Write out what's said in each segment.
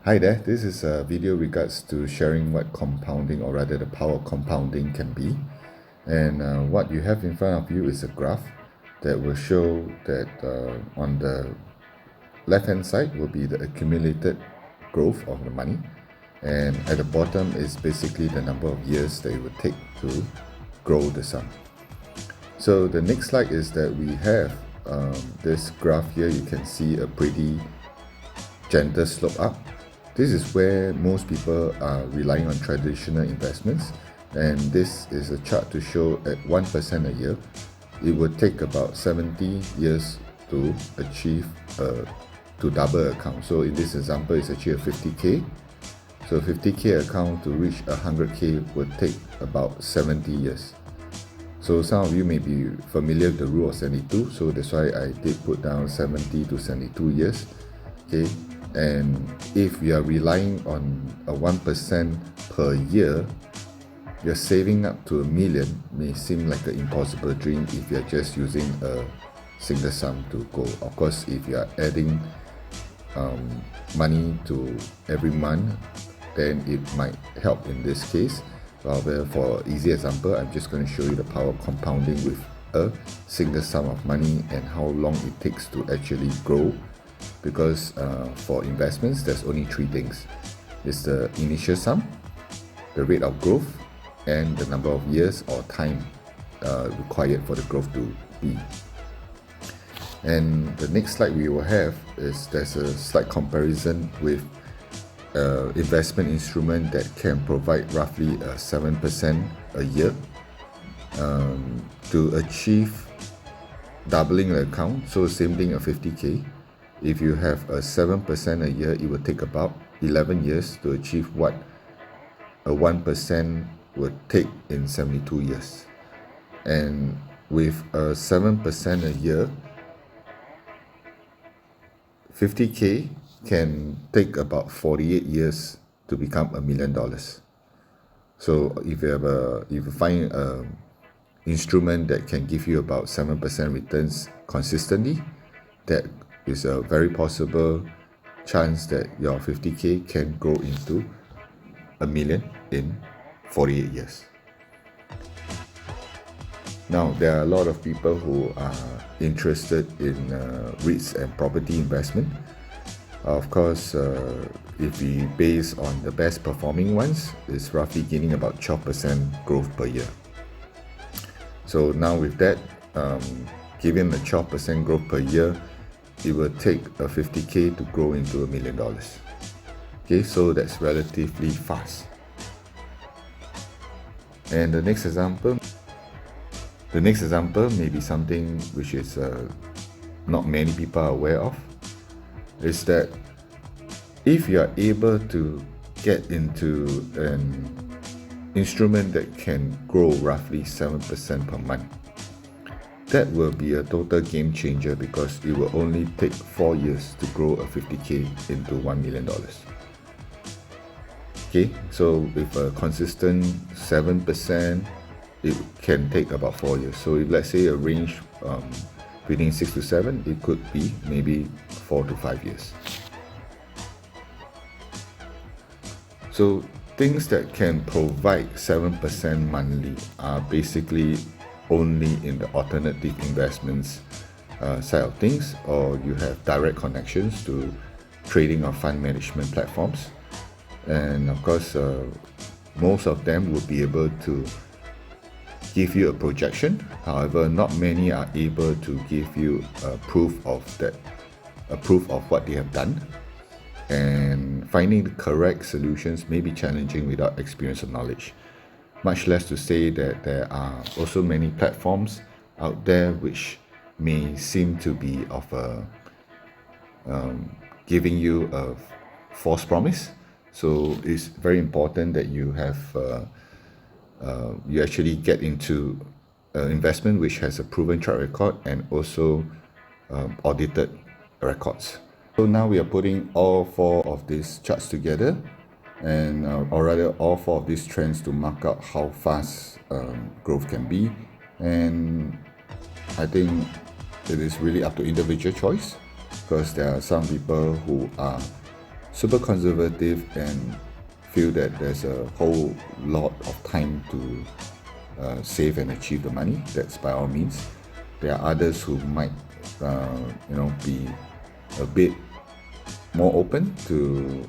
Hi there, this is a video regards to sharing what compounding or rather the power of compounding can be. And what you have in front of you is a graph that will show that on the left hand side will be the accumulated growth of the money, and at the bottom is basically the number of years that it would take to grow the sum. So the next slide is that we have this graph here. You can see a pretty gentle slope up. This is where most people are relying on traditional investments, and this is a chart to show at 1% a year, it would take about 70 years to achieve to double account. So in this example, it's actually a 50k. So 50k account to reach 100k would take about 70 years. So some of you may be familiar with the rule of 72, so that's why I did put down 70 to 72 years. Okay, and if you are relying on a 1% per year, you're saving up to $1 million may seem like an impossible dream if you're just using a single sum to go. Of course, if you are adding money to every month, then it might help in this case. However, for easy example, I'm just going to show you the power of compounding with a single sum of money and how long it takes to actually grow. Because for investments, there's only three things. It's the initial sum, the rate of growth, and the number of years or time required for the growth to be. And the next slide we will have is there's a slight comparison with investment instrument that can provide roughly 7% a year to achieve doubling the account. So same thing, a 50k. If you have a 7% a year, it will take about 11 years to achieve what a 1% would take in 72 years. And with a 7% a year, 50k can take about 48 years to become $1 million. So if you find an instrument that can give you about 7% returns consistently, that is a very possible chance that your 50k can grow into $1 million in 48 years. Now, there are a lot of people who are interested in REITs and property investment. Of course, if we base on the best performing ones, it's roughly gaining about 12% growth per year. So now with that, given the 12% growth per year, it will take a 50k to grow into $1 million. Okay, so that's relatively fast. And the next example may be something which is not many people are aware of, is that if you are able to get into an instrument that can grow roughly 7% per month, that will be a total game changer because it will only take 4 years to grow a 50k into $1 million. Okay, so with a consistent 7%, it can take about 4 years. So if let's say a range between 6 to 7, it could be maybe 4 to 5 years. So things that can provide 7% monthly are basically only in the alternative investments side of things, or you have direct connections to trading or fund management platforms. And of course, most of them will be able to give you a projection. However, not many are able to give you a proof of what they have done. And finding the correct solutions may be challenging without experience or knowledge. Much less to say that there are also many platforms out there which may seem to be of a giving you a false promise. So it's very important that you have you actually get into investment which has a proven track record and also audited records. So now we are putting all four of these charts together, and or rather all four of these trends to mark out how fast growth can be. And I think it is really up to individual choice, because there are some people who are super conservative and feel that there's a whole lot of time to save and achieve the money, that's by all means. There are others who might, be a bit more open to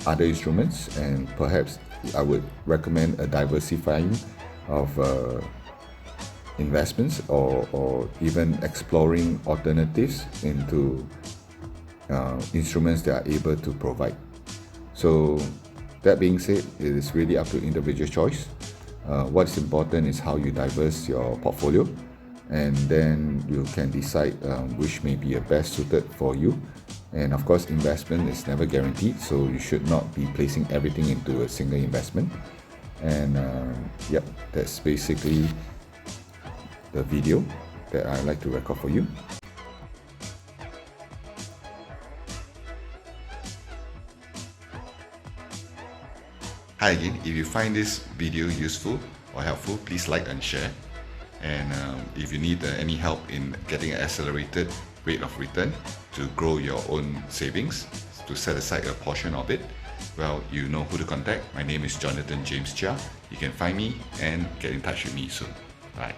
other instruments, and perhaps I would recommend a diversifying of investments, or even exploring alternatives into instruments that are able to provide. So that being said, it is really up to individual choice. What's important is how you diverse your portfolio, and then you can decide which may be a best suited for you. And of course, investment is never guaranteed, so you should not be placing everything into a single investment. And yep, that's basically the video that I like to record for you. Hi again, if you find this video useful or helpful, please like and share. And if you need any help in getting an accelerated rate of return to grow your own savings, to set aside a portion of it, well, you know who to contact. My name is Jonathan James Chia. You can find me and get in touch with me soon. Bye.